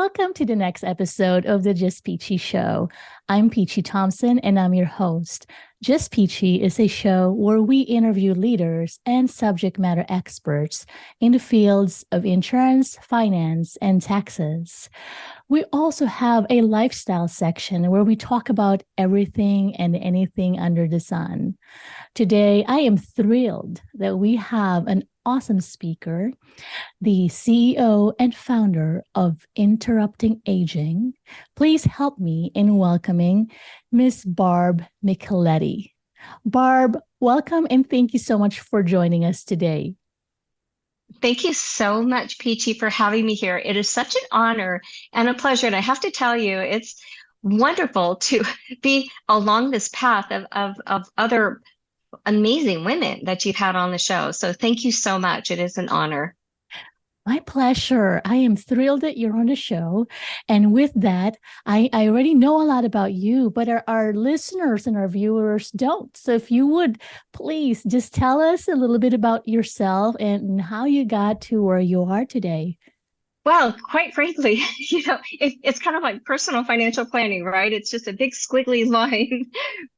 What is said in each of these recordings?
Welcome to the next episode of the Just Peachy Show. I'm Peachie Thompson and I'm your host. Just Peachy is a show where we interview leaders and subject matter experts in the fields of insurance, finance, and taxes. We also have a lifestyle section where we talk about everything and anything under the sun. Today, I am thrilled that we have an awesome speaker, the CEO and founder of Interrupting Aging. Please help me in welcoming Miss Barb Micheletti. Barb, welcome and thank you so much for joining us today. Thank you so much, Peachy, for having me here. It is such an honor and a pleasure. And I have to tell you, it's wonderful to be along this path of other amazing women that you've had on the show. So thank you so much. It is an honor. My pleasure. I am thrilled that you're on the show. And with that, I already know a lot about you, but our listeners and our viewers don't. So if you would please just tell us a little bit about yourself and how you got to where you are today. Well, quite frankly, it's kind of like personal financial planning, right? It's just a big squiggly line.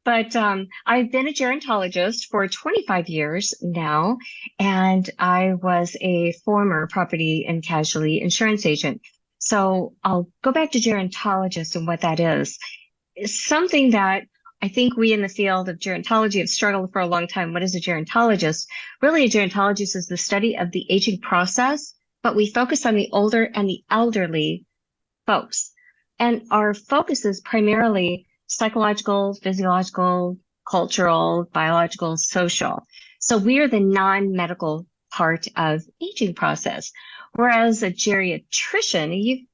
But I've been a gerontologist for 25 years now, and I was a former property and casualty insurance agent. So I'll go back to gerontologist and what that is. It's something that I think we in the field of gerontology have struggled for a long time. What is a gerontologist? Really, a gerontologist is the study of the aging process, but we focus on the older and the elderly folks. And our focus is primarily psychological, physiological, cultural, biological, social. So we are the non-medical part of aging process. Whereas a geriatrician, you've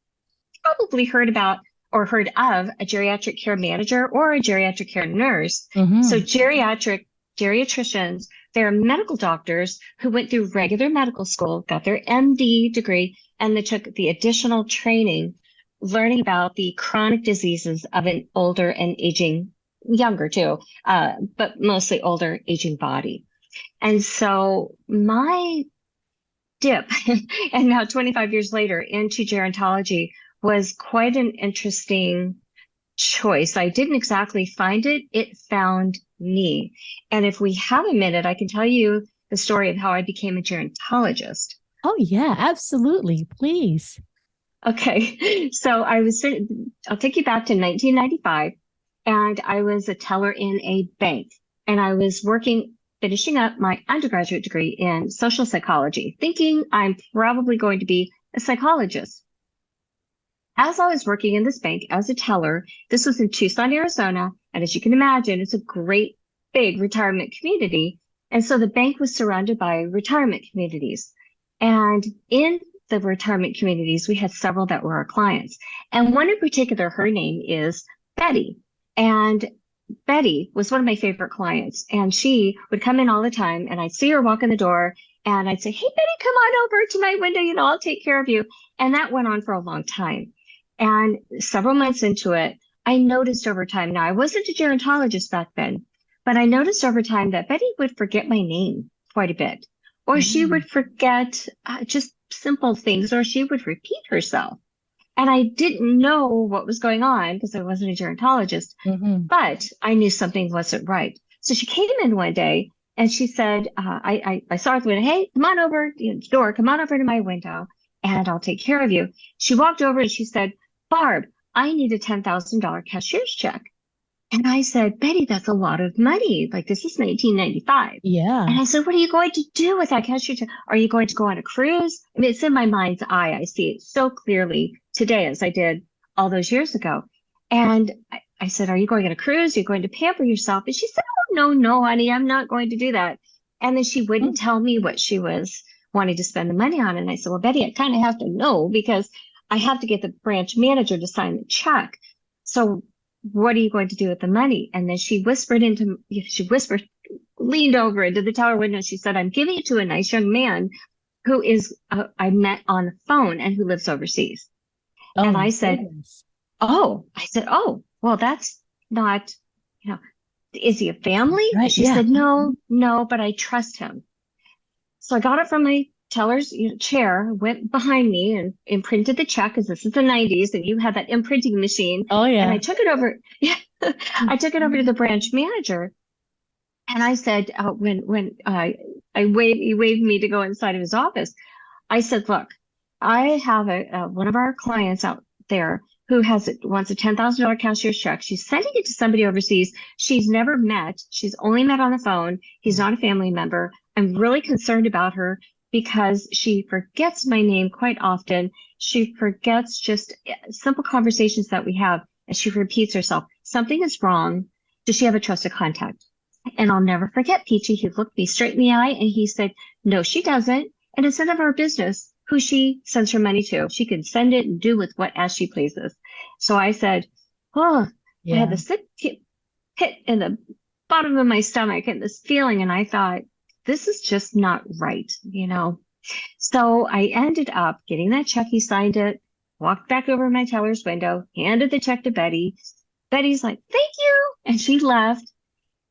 probably heard about or heard of a geriatric care manager or a geriatric care nurse. Mm-hmm. So geriatricians, they're medical doctors who went through regular medical school, got their MD degree, and they took the additional training, learning about the chronic diseases of an older and aging, younger too, but mostly older aging body. And so my dip, and now 25 years later into gerontology, was quite an interesting choice. I didn't exactly find it. It found me. And if we have a minute, I can tell you the story of how I became a gerontologist. Oh, yeah, absolutely. Please. Okay. So I'll take you back to 1995, and I was a teller in a bank, and I was finishing up my undergraduate degree in social psychology, thinking I'm probably going to be a psychologist. As I was working in this bank as a teller, this was in Tucson, Arizona, and as you can imagine, it's a great big retirement community. And so the bank was surrounded by retirement communities. And in the retirement communities, we had several that were our clients. And one in particular, her name is Betty. And Betty was one of my favorite clients. And she would come in all the time, and I'd see her walk in the door, and I'd say, "Hey, Betty, come on over to my window, I'll take care of you." And that went on for a long time. And several months into it, I noticed over time, now I wasn't a gerontologist back then, but I noticed over time that Betty would forget my name quite a bit, or she would forget just simple things, or she would repeat herself. And I didn't know what was going on because I wasn't a gerontologist, but I knew something wasn't right. So she came in one day and she said, I saw her at the window, "Hey, come on over to the door, come on over to my window and I'll take care of you." She walked over and she said, "Barb, I need a $10,000 cashier's check." And I said, "Betty, that's a lot of money. Like, this is 1995. Yeah. And I said, "What are you going to do with that cashier's check? Are you going to go on a cruise?" I mean, it's in my mind's eye. I see it so clearly today as I did all those years ago. And I said, "Are you going on a cruise? Are you going to pamper yourself?" And she said, "Oh, no, honey, I'm not going to do that." And then she wouldn't tell me what she was wanting to spend the money on. And I said, "Well, Betty, I kind of have to know because I have to get the branch manager to sign the check. So what are you going to do with the money?" And then she leaned over into the tower window. She said, "I'm giving it to a nice young man who I met on the phone and who lives overseas." Oh, and I said, "Oh," well, that's not, is he a family? Right, She said, no, but I trust him." So I got it from my teller's chair, went behind me and imprinted the check, because this is the 90s and you had that imprinting machine. Oh, And yeah. I took it over. I took it over to the branch manager. And I said, when he waved me to go inside of his office. I said, look, I have one of our clients out there who wants a $10,000 cashier's check. She's sending it to somebody overseas she's never met. She's only met on the phone. He's not a family member. I'm really concerned about her because she forgets my name quite often. She forgets just simple conversations that we have, and she repeats herself. Something is wrong. Does she have a trusted contact? And I'll never forget, Peachy. He looked me straight in the eye and he said, no, she doesn't. And it's none of our business who she sends her money to. She can send it and do with what as she pleases. So I said, oh, I had this sick hit in the bottom of my stomach and this feeling. And I thought, this is just not right, So I ended up getting that check. He signed it, walked back over my teller's window, handed the check to Betty. Betty's like, thank you. And she left.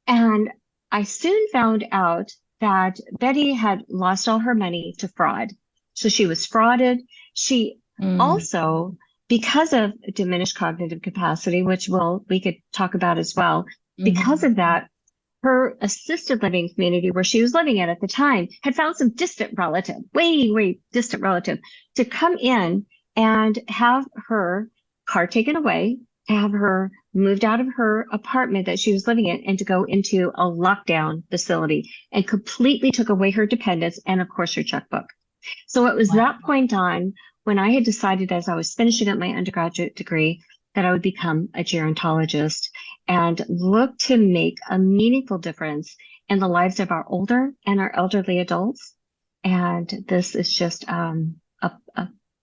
And I soon found out that Betty had lost all her money to fraud. So she was frauded. She also, because of diminished cognitive capacity, which we could talk about as well, because of that, her assisted living community where she was living at the time had found some distant relative, way distant relative, to come in and have her car taken away, to have her moved out of her apartment that she was living in and to go into a lockdown facility, and completely took away her dependents and, of course, her checkbook. So it was that point on when I had decided, as I was finishing up my undergraduate degree, that I would become a gerontologist and look to make a meaningful difference in the lives of our older and our elderly adults. And this is just a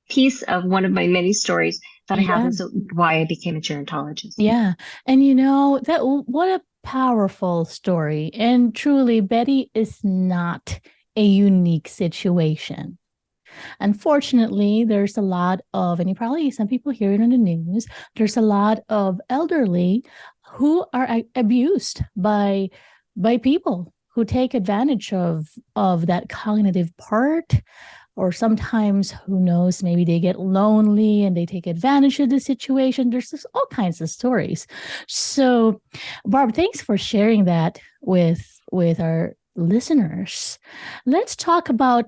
piece of one of my many stories that I have, is why I became a gerontologist. Yeah. And what a powerful story. And truly, Betty is not a unique situation. Unfortunately, there's a lot of, and some people hear it on the news, there's a lot of elderly who are abused by people who take advantage of that cognitive part. Or sometimes, who knows, maybe they get lonely and they take advantage of the situation. There's just all kinds of stories. So, Barb, thanks for sharing that with our listeners. Let's talk about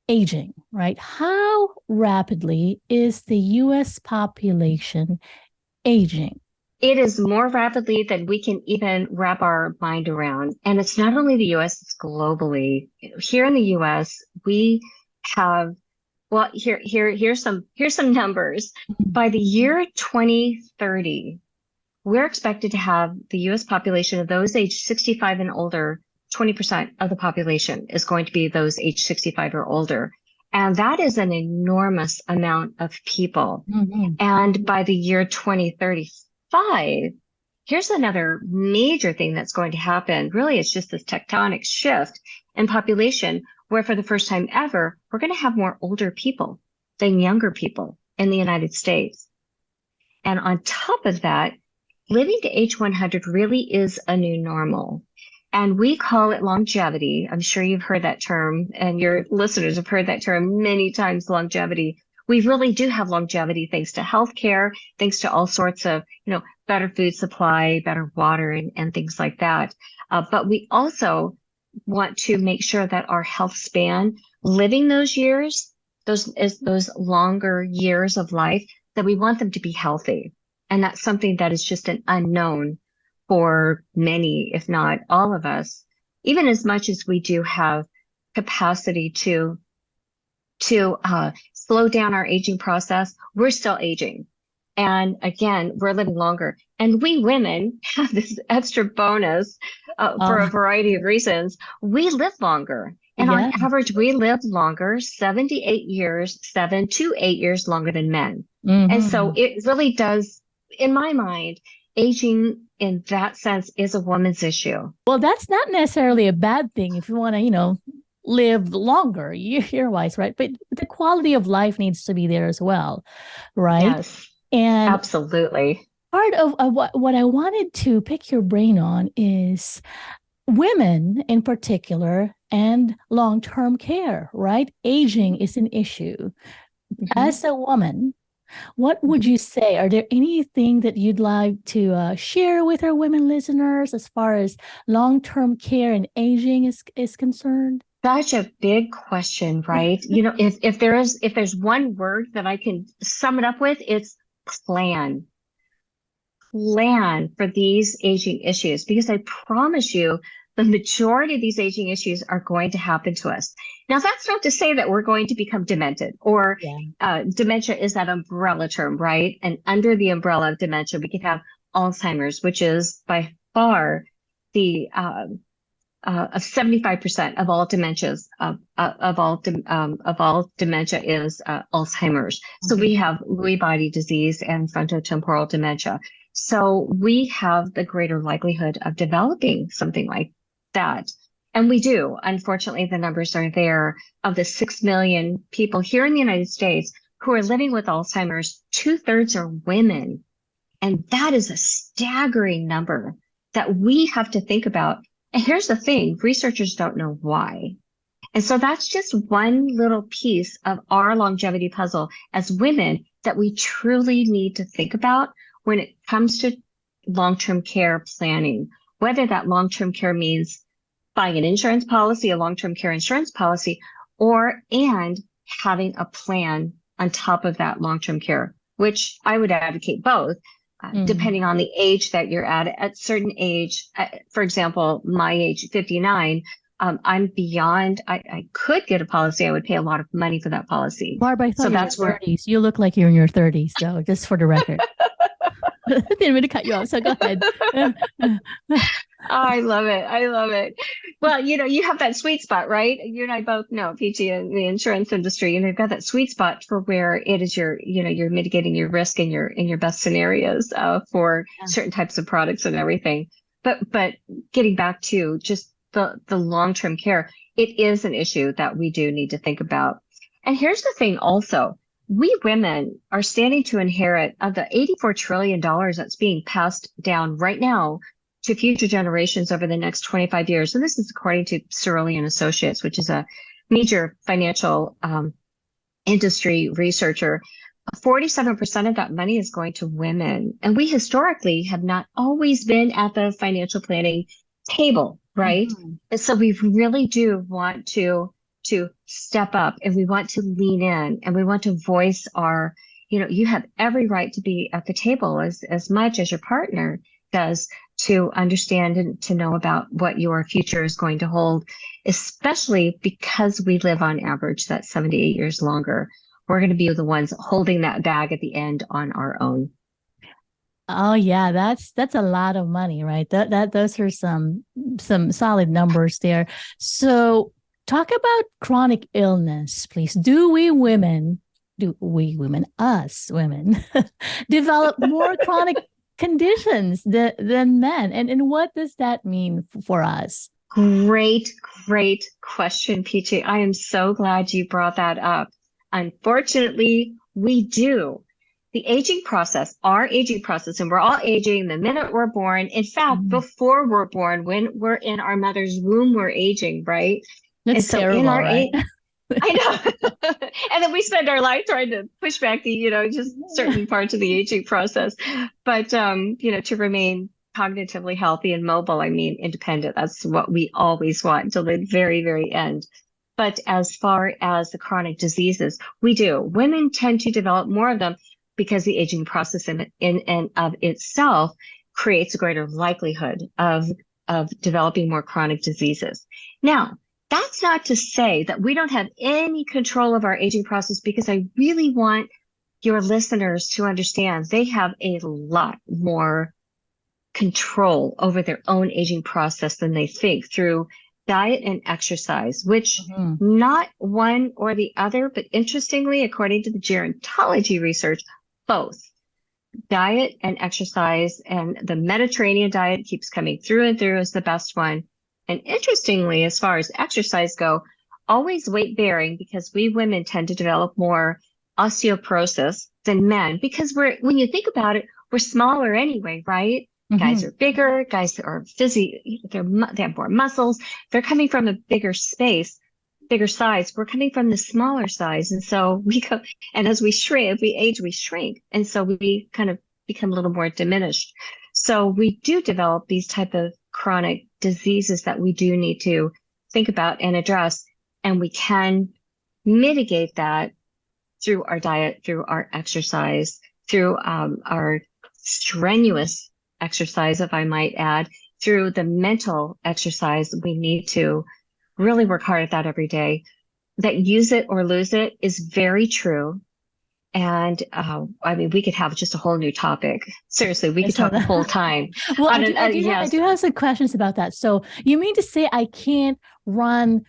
aging, right? How rapidly is the U.S. population aging? It is more rapidly than we can even wrap our mind around. And it's not only the U.S., it's globally. Here in the U.S., we have, well, here's some numbers. By the year 2030, we're expected to have the U.S. population of those aged 65 and older. 20% of the population is going to be those aged 65 or older. And that is an enormous amount of people. And by the year 2035, here's another major thing that's going to happen. Really, it's just this tectonic shift in population, where for the first time ever, we're going to have more older people than younger people in the United States. And on top of that, living to age 100 really is a new normal. And we call it longevity. I'm sure you've heard that term, and your listeners have heard that term many times, longevity. We really do have longevity thanks to healthcare, thanks to all sorts of, better food supply, better water, and things like that. But we also want to make sure that our health span, living those years, those longer years of life, that we want them to be healthy. And that's something that is just an unknown for many, if not all of us, even as much as we do have capacity to slow down our aging process, we're still aging. And again, we're living longer. And we women have this extra bonus for a variety of reasons. We live longer. And on average, we live longer, 7 to 8 years longer than men. And so it really does, in my mind, aging in that sense is a woman's issue. Well, that's not necessarily a bad thing if you want to, live longer year-wise, right? But the quality of life needs to be there as well, right? Yes, and absolutely. Part of what I wanted to pick your brain on is women in particular and long-term care, right? Aging is an issue. As a woman, what would you say? Are there anything that you'd like to share with our women listeners as far as long-term care and aging is concerned? Such a big question, right? If there's one word that I can sum it up with, it's plan. Plan for these aging issues, because I promise you the majority of these aging issues are going to happen to us. Now, that's not to say that we're going to become demented, or dementia is that umbrella term, right? And under the umbrella of dementia, we could have Alzheimer's, which is by far the of 75% of all dementias of all dementia is Alzheimer's. So we have Lewy body disease and frontotemporal dementia. So we have the greater likelihood of developing something like that. And we do. Unfortunately, the numbers are there. Of the 6 million people here in the United States who are living with Alzheimer's, 2/3 are women. And that is a staggering number that we have to think about. And here's the thing, researchers don't know why. And so that's just one little piece of our longevity puzzle as women that we truly need to think about when it comes to long-term care planning, whether that long-term care means buying an insurance policy, a long-term care insurance policy, and having a plan on top of that long-term care, which I would advocate both. Depending on the age that you're at certain age, for example, my age, 59, I'm beyond, I could get a policy. I would pay a lot of money for that policy. Barb, I thought you were in your 30s. You look like you're in your 30s. So just for the record. I didn't mean to cut you off. So go ahead. I love it. I love it. Well, you have that sweet spot, right? You and I both know, Peachy, in the insurance industry, you've got that sweet spot for where it is you're mitigating your risk in your best scenarios for certain types of products and everything. But getting back to just the long-term care, it is an issue that we do need to think about. And here's the thing also. We women are standing to inherit of the $84 trillion that's being passed down right now to future generations over the next 25 years. And this is according to Cerulli and Associates, which is a major financial industry researcher. 47% of that money is going to women. And we historically have not always been at the financial planning table, right? And so we really do want to step up, and we want to lean in, and we want to voice our, you have every right to be at the table as much as your partner does, to understand and to know about what your future is going to hold, especially because we live on average that 7 to 8 years longer. We're going to be the ones holding that bag at the end on our own. Oh yeah, that's a lot of money, right? Those are some solid numbers there. So talk about chronic illness, please. Us women, develop more chronic conditions than men? And what does that mean for us? Great question, Peachy. I am so glad you brought that up. Unfortunately, we do. The aging process, our aging process, and we're all aging the minute we're born. In fact, before we're born, when we're in our mother's womb, we're aging, right? That's terrible, right? I know. And then we spend our life trying to push back just certain parts of the aging process. But, to remain cognitively healthy and mobile, independent, that's what we always want until the very, very end. But as far as the chronic diseases, we do. Women tend to develop more of them because the aging process in and of itself creates a greater likelihood of developing more chronic diseases. Now, that's not to say that we don't have any control of our aging process, because I really want your listeners to understand they have a lot more control over their own aging process than they think, through diet and exercise, which not one or the other, but interestingly, according to the gerontology research, both diet and exercise, and the Mediterranean diet keeps coming through and through as the best one. And interestingly, as far as exercise go, always weight bearing, because we women tend to develop more osteoporosis than men, because when you think about it, we're smaller anyway, right? Guys Mm-hmm. are bigger, guys that are they have more muscles. They're coming from a bigger space, bigger size. We're coming from the smaller size. And so we go, and as we shrink, as we age, we shrink. And so we kind of become a little more diminished. So we do develop these type of chronic diseases that we do need to think about and address. And we can mitigate that through our diet, through our exercise, through our strenuous exercise, if I might add, through the mental exercise. We need to really work hard at that every day. That use it or lose it is very true. And I mean, we could have just a whole new topic. Seriously, we I could saw talk a that. whole time. Well, On an, I yes, do have some questions about that. So you mean to say I can't run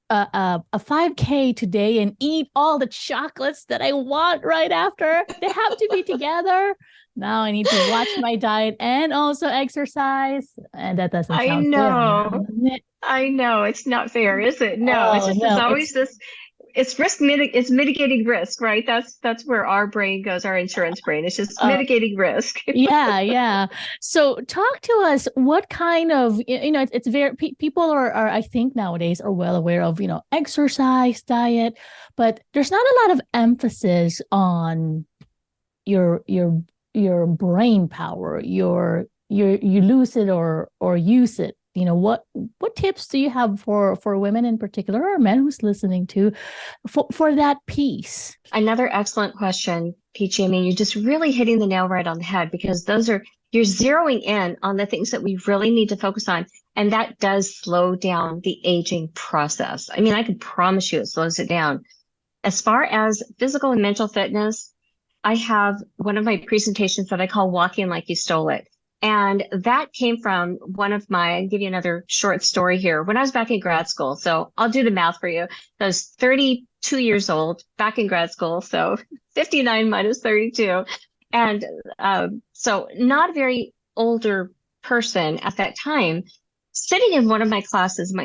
a 5K today and eat all the chocolates that I want right after? They have to be together. Now I need to watch my diet and also exercise. And that doesn't I sound fair now, know. doesn't it? I know. It's not fair, is it? No, it's Oh just, there's no, always this, it's mitigating risk, right? That's where our brain goes, our insurance brain. It's just uh, mitigating risk. yeah, yeah. So talk to us. What kind of, it's very, people are, I think nowadays are well aware of, exercise, diet, but there's not a lot of emphasis on your brain power, you lose it or use it. What tips do you have for women in particular, or men who's listening to, for that piece? Another excellent question, Peachy. I mean, you're just really hitting the nail right on the head, because you're zeroing in on the things that we really need to focus on. And that does slow down the aging process. I mean, I can promise you it slows it down. As far as physical and mental fitness, I have one of my presentations that I call Walking Like You Stole It. And that came from I'll give you another short story here. When I was back in grad school, so I'll do the math for you. I was 32 years old back in grad school. So 59 minus 32. And so not a very older person at that time, sitting in one of my classes,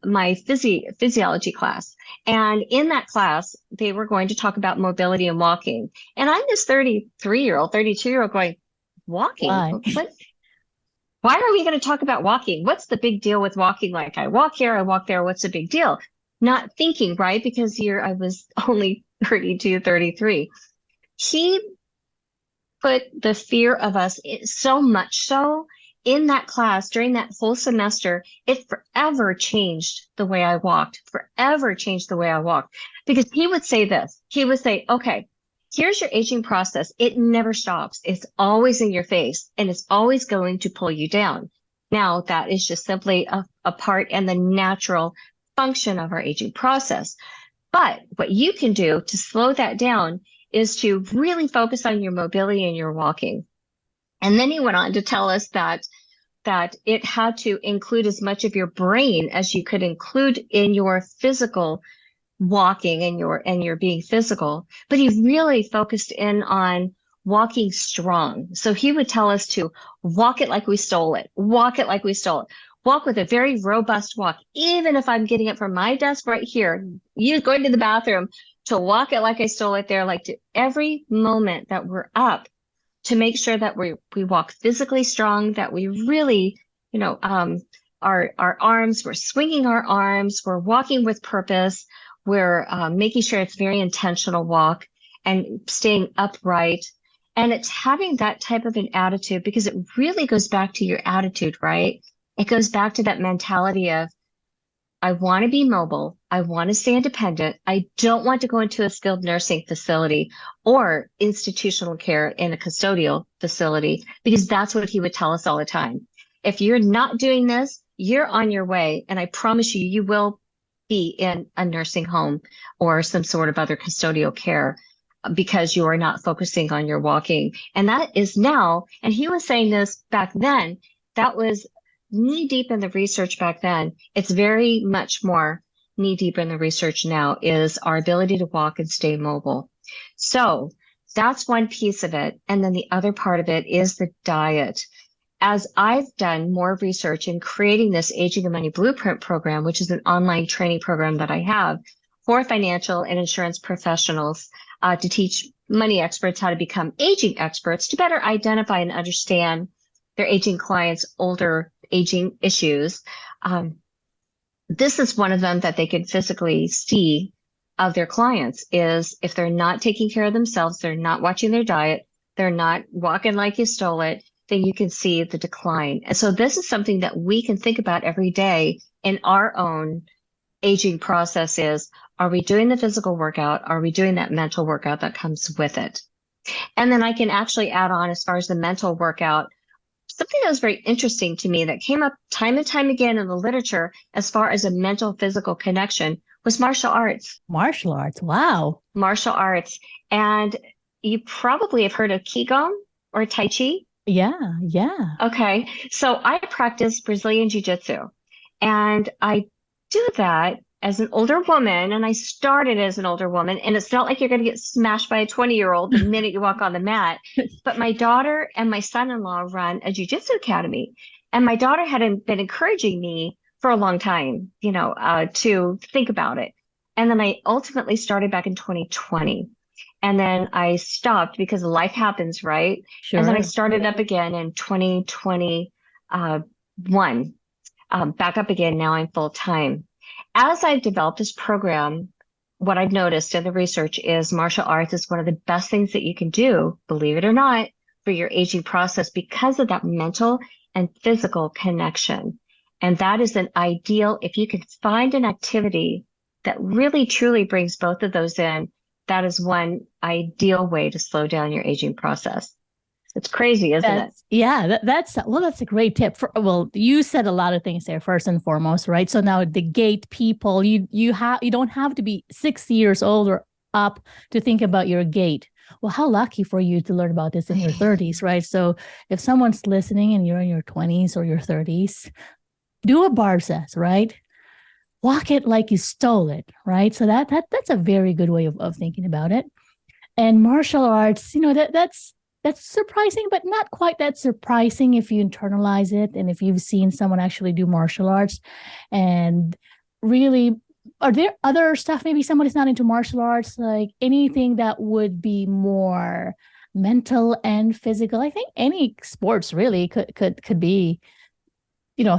my physiology class. And in that class, they were going to talk about mobility and walking. And I'm this 33-year-old, 32-year-old going, walking? Why? Why are we going to talk about walking? What's the big deal with walking? Like, I walk here, I walk there. What's the big deal? Not thinking, right? Because I was only 32, 33. He put the fear of us so much so in that class during that whole semester. It forever changed the way I walked, because he would say this. He would say, okay, here's your aging process. It never stops. It's always in your face, and it's always going to pull you down. Now, that is just simply a part and the natural function of our aging process. But what you can do to slow that down is to really focus on your mobility and your walking. And then he went on to tell us that it had to include as much of your brain as you could include in your physical walking and your being physical. But he really focused in on walking strong. So he would tell us to walk it like we stole it, walk it like we stole it, walk with a very robust walk. Even if I'm getting up from my desk right here, you going to the bathroom, to walk it like I stole it there, like to every moment that we're up, to make sure that we walk physically strong, that we really, our arms, we're swinging our arms, we're walking with purpose, we're making sure it's very intentional walk and staying upright. And it's having that type of an attitude, because it really goes back to your attitude, right? It goes back to that mentality of, I want to be mobile. I want to stay independent. I don't want to go into a skilled nursing facility or institutional care in a custodial facility, because that's what he would tell us all the time. If you're not doing this, you're on your way. And I promise you, you will be in a nursing home or some sort of other custodial care, because you are not focusing on your walking. And that is now, and he was saying this back then, that was knee deep in the research back then. It's very much more knee deep in the research now, is our ability to walk and stay mobile. So that's one piece of it. And then the other part of it is the diet. As I've done more research in creating this Aging and Money Blueprint program, which is an online training program that I have for financial and insurance professionals, to teach money experts how to become aging experts, to better identify and understand their aging clients older aging issues. This is one of them that they can physically see of their clients is if they're not taking care of themselves, they're not watching their diet, they're not walking like you stole it, then you can see the decline. And so this is something that we can think about every day in our own aging process is, are we doing the physical workout? Are we doing that mental workout that comes with it? And then I can actually add on as far as the mental workout, something that was very interesting to me that came up time and time again in the literature as far as a mental physical connection was martial arts. Martial arts. Wow. Martial arts. And you probably have heard of Qigong or Tai Chi. Yeah. Yeah. Okay. So I practice Brazilian Jiu-Jitsu and I do that as an older woman. And I started as an older woman and it's not like you're going to get smashed by a 20-year-old the minute you walk on the mat. But my daughter and my son-in-law run a Jiu-Jitsu academy. And my daughter had been encouraging me for a long time, to think about it. And then I ultimately started back in 2020. And then I stopped because life happens, right? Sure. And then I started up again in 2021, back up again. Now I'm full time. As I've developed this program, what I've noticed in the research is martial arts is one of the best things that you can do, believe it or not, for your aging process because of that mental and physical connection. And that is an ideal, if you can find an activity that really truly brings both of those in, that is one ideal way to slow down your aging process. It's crazy, isn't it? Yeah, that's a great tip. You said a lot of things there first and foremost, right? So now the gait people, you don't have to be 6 years old or up to think about your gait. Well, how lucky for you to learn about this in your 30s, right? So if someone's listening and you're in your 20s or your 30s, do what Barb says, right? Walk it like you stole it, right? So that's a very good way of thinking about it. And martial arts, that's surprising, but not quite that surprising if you internalize it and if you've seen someone actually do martial arts. And really, are there other stuff? Maybe somebody's not into martial arts, like anything that would be more mental and physical. I think any sports really could be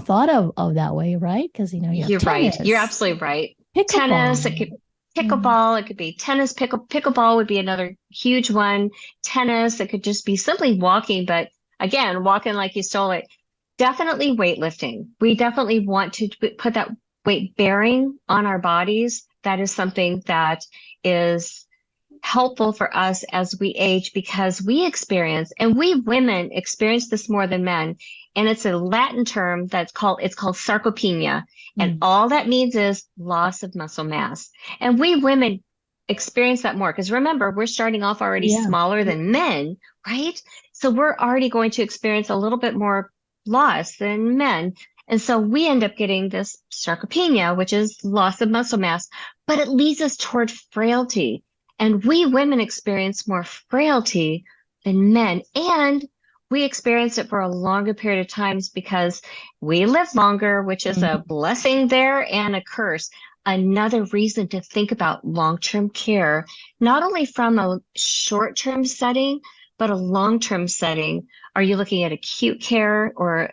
thought of that way, right? Because you're right. You're absolutely right. Tennis, it could pickleball, it could be tennis. Pickleball would be another huge one. Tennis, it could just be simply walking, but again, walking like you stole it. Definitely weightlifting. We definitely want to put that weight bearing on our bodies. That is something that is helpful for us as we age because we experience, and we women experience this more than men. And it's a Latin term it's called sarcopenia. And all that means is loss of muscle mass. And we women experience that more because remember, we're starting off already smaller than men, right? So we're already going to experience a little bit more loss than men. And so we end up getting this sarcopenia, which is loss of muscle mass, but it leads us toward frailty. And we women experience more frailty than men. And we experience it for a longer period of times because we live longer, which is a blessing there and a curse. Another reason to think about long-term care, not only from a short-term setting, but a long-term setting. Are you looking at acute care or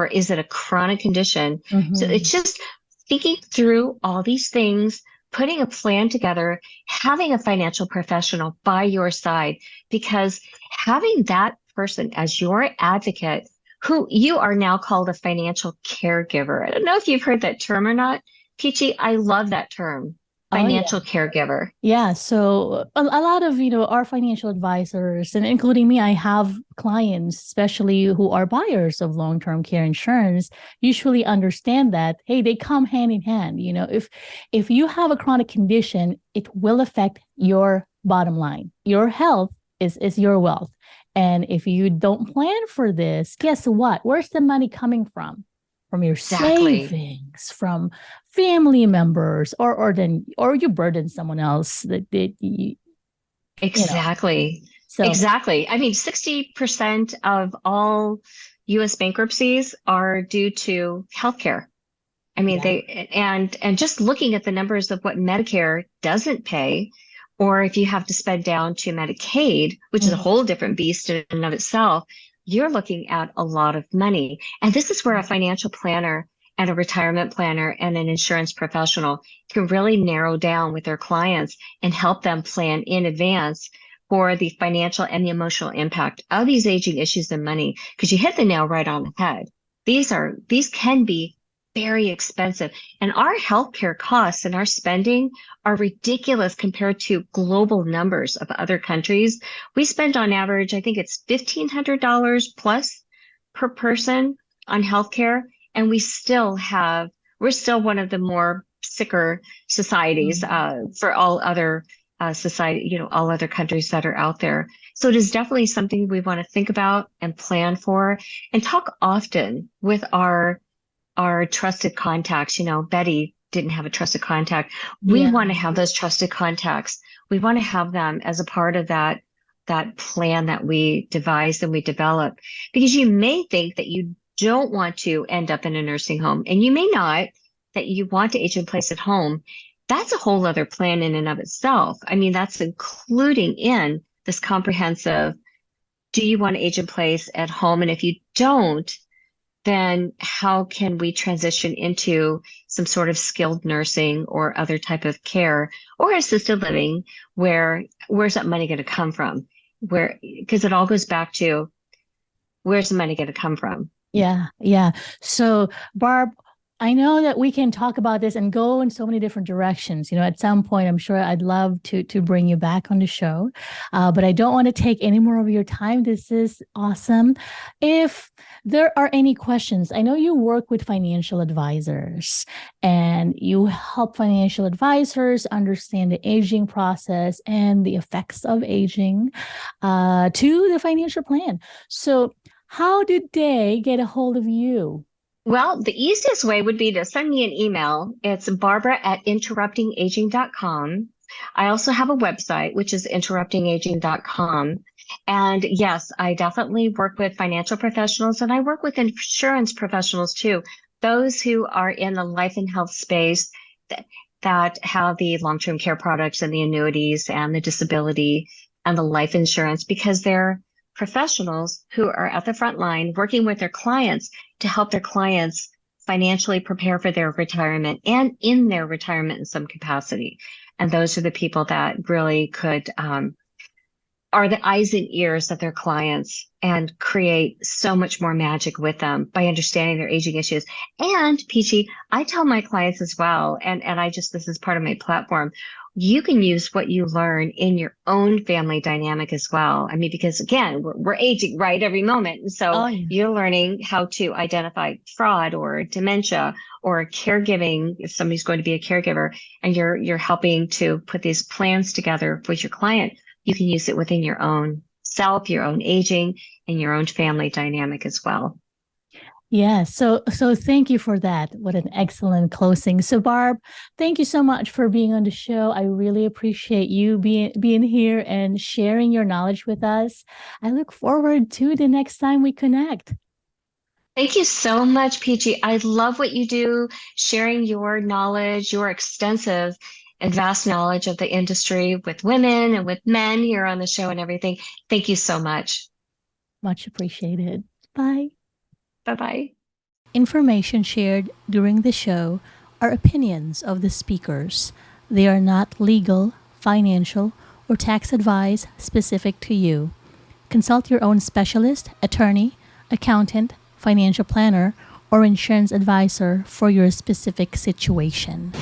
is it a chronic condition? So it's just thinking through all these things, putting a plan together, having a financial professional by your side, because having that person as your advocate, who you are now called a financial caregiver. I don't know if you've heard that term or not, Peachie. I love that term, financial caregiver. Yeah. So a lot of, our financial advisors, and including me, I have clients, especially who are buyers of long-term care insurance, usually understand that, hey, they come hand in hand. If you have a chronic condition, it will affect your bottom line. Your health is your wealth. And if you don't plan for this, guess what? Where's the money coming from? From your savings, from family members, or you burden someone else Exactly. So exactly. I mean, 60% of all U.S. bankruptcies are due to healthcare. I mean, and just looking at the numbers of what Medicare doesn't pay, or if you have to spend down to Medicaid, which is a whole different beast in and of itself, you're looking at a lot of money. And this is where a financial planner and a retirement planner and an insurance professional can really narrow down with their clients and help them plan in advance for the financial and the emotional impact of these aging issues and money. Because you hit the nail right on the head. These can be very expensive. And our healthcare costs and our spending are ridiculous compared to global numbers of other countries. We spend on average, I think it's $1,500 plus per person on healthcare. And we're still one of the more sicker societies for all other all other countries that are out there. So it is definitely something we want to think about and plan for and talk often with our trusted contacts. Betty didn't have a trusted contact. We want to have those trusted contacts. We want to have them as a part of that plan that we devise and we develop, because you may think that you don't want to end up in a nursing home, and you may not, that you want to age in place at home. That's a whole other plan in and of itself. I mean, that's including in this comprehensive, do you want to age in place at home? And if you don't, then how can we transition into some sort of skilled nursing or other type of care or assisted living? Where's that money going to come from? Because it all goes back to, where's the money going to come from? Yeah. So Barb, I know that we can talk about this and go in so many different directions. At some point, I'm sure I'd love to bring you back on the show, but I don't want to take any more of your time. This is awesome. If there are any questions, I know you work with financial advisors and you help financial advisors understand the aging process and the effects of aging to the financial plan. So how did they get a hold of you? Well, the easiest way would be to send me an email. It's barbara@interruptingaging.com. I also have a website, which is interruptingaging.com. And yes, I definitely work with financial professionals, and I work with insurance professionals too. Those who are in the life and health space that have the long-term care products and the annuities and the disability and the life insurance, because they're professionals who are at the front line working with their clients to help their clients financially prepare for their retirement and in their retirement in some capacity. And those are the people that really could are the eyes and ears of their clients and create so much more magic with them by understanding their aging issues. And Peachy, I tell my clients as well, and this is part of my platform, you can use what you learn in your own family dynamic as well. I mean, because again, we're aging right every moment. And so you're learning how to identify fraud or dementia or caregiving, if somebody's going to be a caregiver, and you're helping to put these plans together with your client. You can use it within your own self, your own aging, and your own family dynamic as well. Yeah. So thank you for that. What an excellent closing. So Barb, thank you so much for being on the show. I really appreciate you being here and sharing your knowledge with us. I look forward to the next time we connect. Thank you so much, Peachy. I love what you do, sharing your knowledge, your extensive and vast knowledge of the industry with women and with men here on the show and everything. Thank you so much. Much appreciated. Bye. Bye-bye. Information shared during the show are opinions of the speakers. They are not legal, financial, or tax advice specific to you. Consult your own specialist, attorney, accountant, financial planner, or insurance advisor for your specific situation.